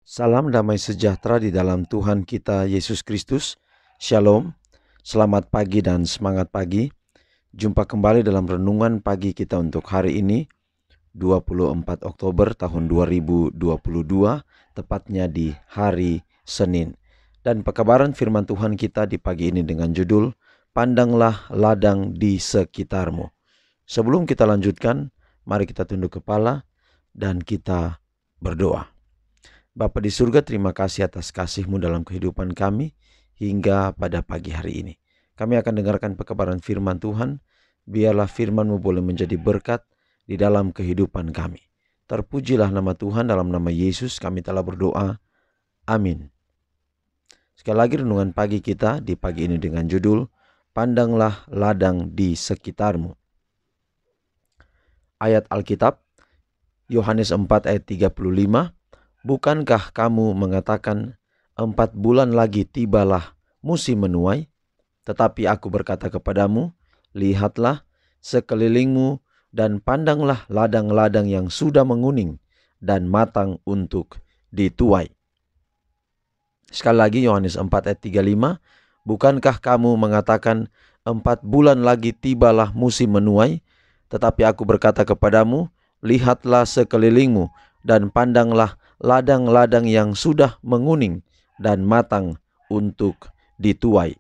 Salam damai sejahtera di dalam Tuhan kita Yesus Kristus. Shalom, selamat pagi dan semangat pagi. Jumpa kembali dalam renungan pagi kita untuk hari ini, 24 Oktober tahun 2022, tepatnya di hari Senin. Dan pekabaran firman Tuhan kita di pagi ini dengan judul, Pandanglah ladang di sekitarmu. Sebelum kita lanjutkan, mari kita tunduk kepala dan kita berdoa. Bapa di surga, terima kasih atas kasih-Mu dalam kehidupan kami hingga pada pagi hari ini. Kami akan dengarkan pekabaran firman Tuhan. Biarlah firman-Mu boleh menjadi berkat di dalam kehidupan kami. Terpujilah nama Tuhan, dalam nama Yesus kami telah berdoa. Amin. Sekali lagi renungan pagi kita di pagi ini dengan judul, Pandanglah ladang di sekitarmu. Ayat Alkitab, Yohanes 4 ayat 35. Bukankah kamu mengatakan 4 bulan lagi tibalah musim menuai? Tetapi aku berkata kepadamu, lihatlah sekelilingmu dan pandanglah ladang-ladang yang sudah menguning dan matang untuk dituai. Sekali lagi Yohanes 4 ayat 35. Bukankah kamu mengatakan 4 bulan lagi tibalah musim menuai? Tetapi aku berkata kepadamu, lihatlah sekelilingmu dan pandanglah ladang-ladang yang sudah menguning dan matang untuk dituai.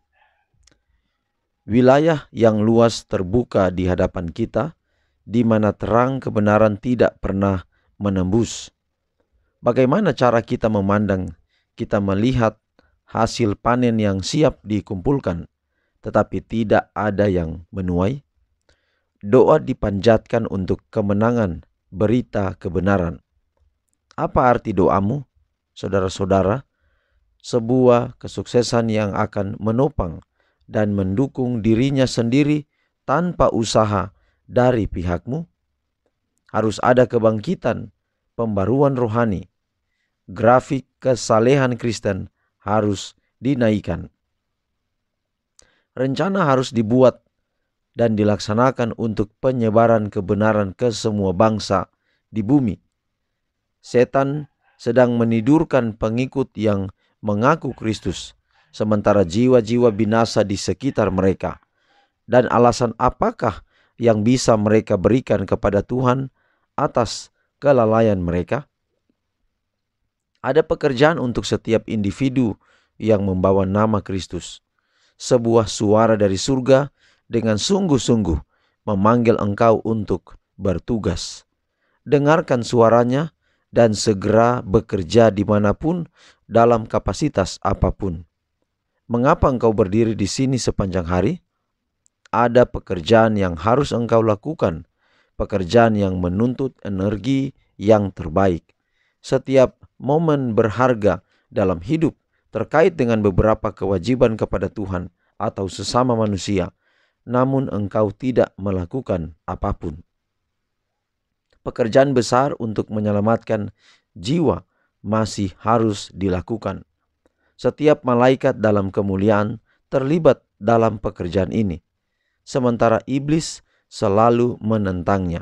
Wilayah yang luas terbuka di hadapan kita, di mana terang kebenaran tidak pernah menembus. Bagaimana cara kita memandang? Kita melihat hasil panen yang siap dikumpulkan, tetapi tidak ada yang menuai. Doa dipanjatkan untuk kemenangan berita kebenaran. Apa arti doamu, saudara-saudara? Sebuah kesuksesan yang akan menopang dan mendukung dirinya sendiri tanpa usaha dari pihakmu. Harus ada kebangkitan, pembaruan rohani. Grafik kesalehan Kristen harus dinaikkan. Rencana harus dibuat dan dilaksanakan untuk penyebaran kebenaran ke semua bangsa di bumi. Setan sedang menidurkan pengikut yang mengaku Kristus, sementara jiwa-jiwa binasa di sekitar mereka. Dan alasan apakah yang bisa mereka berikan kepada Tuhan atas kelalaian mereka? Ada pekerjaan untuk setiap individu yang membawa nama Kristus. Sebuah suara dari surga dengan sungguh-sungguh memanggil engkau untuk bertugas. Dengarkan suaranya dan segera bekerja dimanapun dalam kapasitas apapun. Mengapa engkau berdiri di sini sepanjang hari? Ada pekerjaan yang harus engkau lakukan, pekerjaan yang menuntut energi yang terbaik. Setiap momen berharga dalam hidup terkait dengan beberapa kewajiban kepada Tuhan atau sesama manusia, namun engkau tidak melakukan apapun. Pekerjaan besar untuk menyelamatkan jiwa masih harus dilakukan. Setiap malaikat dalam kemuliaan terlibat dalam pekerjaan ini, sementara iblis selalu menentangnya.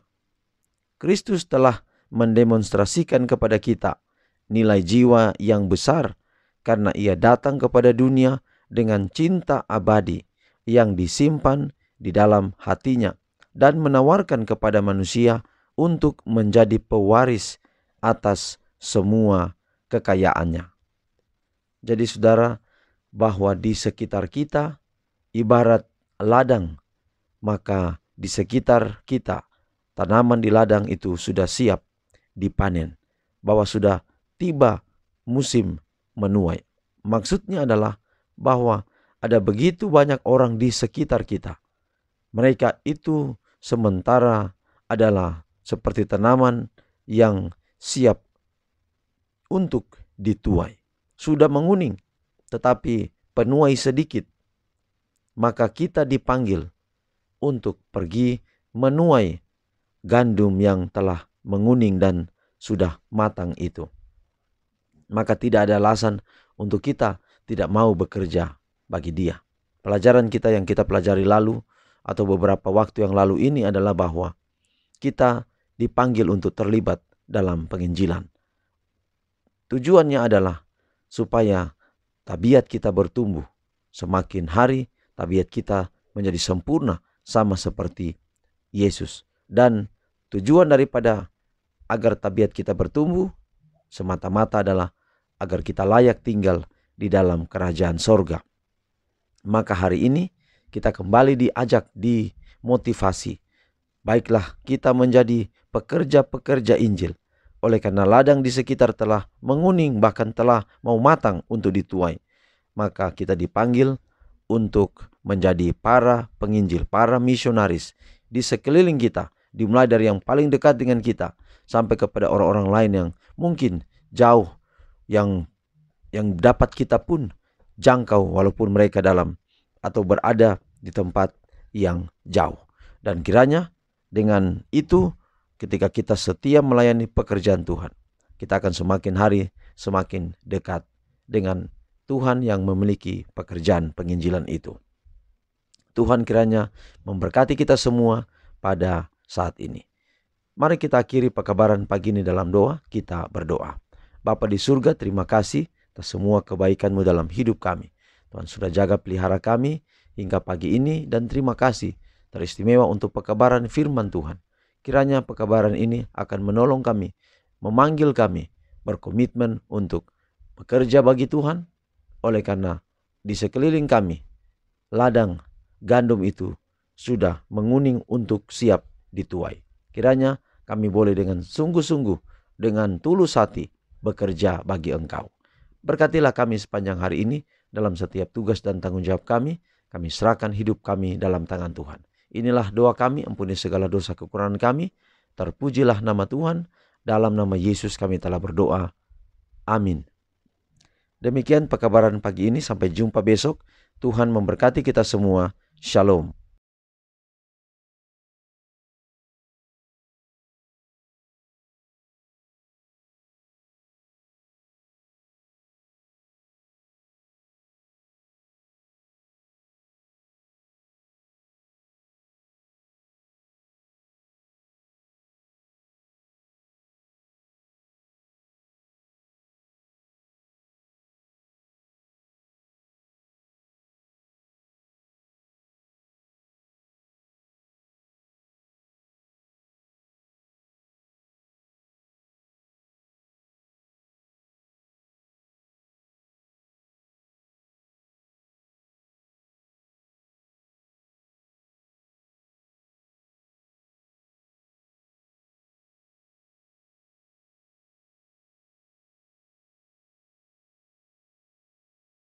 Kristus telah mendemonstrasikan kepada kita nilai jiwa yang besar karena ia datang kepada dunia dengan cinta abadi yang disimpan di dalam hatinya dan menawarkan kepada manusia untuk menjadi pewaris atas semua kekayaannya. Jadi saudara, bahwa di sekitar kita ibarat ladang, maka di sekitar kita tanaman di ladang itu sudah siap dipanen, bahwa sudah tiba musim menuai. Maksudnya adalah bahwa ada begitu banyak orang di sekitar kita. Mereka itu sementara adalah seperti tanaman yang siap untuk dituai. Sudah menguning, tetapi penuai sedikit. Maka kita dipanggil untuk pergi menuai gandum yang telah menguning dan sudah matang itu. Maka tidak ada alasan untuk kita tidak mau bekerja bagi Dia. Pelajaran kita yang kita pelajari lalu atau beberapa waktu yang lalu ini adalah bahwa kita dipanggil untuk terlibat dalam penginjilan. Tujuannya adalah supaya tabiat kita bertumbuh. Semakin hari tabiat kita menjadi sempurna sama seperti Yesus. Dan tujuan daripada agar tabiat kita bertumbuh semata-mata adalah agar kita layak tinggal di dalam kerajaan sorga. Maka hari ini kita kembali diajak, dimotivasi. Baiklah kita menjadi pekerja-pekerja Injil. Oleh karena ladang di sekitar telah menguning, bahkan telah mau matang untuk dituai. Maka kita dipanggil untuk menjadi para penginjil, para misionaris di sekeliling kita. Dimulai dari yang paling dekat dengan kita sampai kepada orang-orang lain yang mungkin jauh, yang dapat kita pun jangkau walaupun mereka dalam atau berada di tempat yang jauh. Dan kiranya dengan itu, ketika kita setia melayani pekerjaan Tuhan, kita akan semakin hari semakin dekat dengan Tuhan yang memiliki pekerjaan penginjilan itu. Tuhan kiranya memberkati kita semua pada saat ini. Mari kita akhiri pekabaran pagi ini dalam doa. Kita berdoa. Bapa di surga, terima kasih atas semua kebaikan-Mu dalam hidup kami. Tuhan sudah jaga pelihara kami hingga pagi ini, dan terima kasih teristimewa untuk pekabaran firman Tuhan. Kiranya pekabaran ini akan menolong kami, memanggil kami berkomitmen untuk bekerja bagi Tuhan. Oleh karena di sekeliling kami ladang gandum itu sudah menguning untuk siap dituai. Kiranya kami boleh dengan sungguh-sungguh, dengan tulus hati bekerja bagi Engkau. Berkatilah kami sepanjang hari ini dalam setiap tugas dan tanggung jawab kami. Kami serahkan hidup kami dalam tangan Tuhan. Inilah doa kami, ampuni segala dosa kekurangan kami. Terpujilah nama Tuhan. Dalam nama Yesus kami telah berdoa. Amin. Demikian pekabaran pagi ini, sampai jumpa besok. Tuhan memberkati kita semua. Shalom.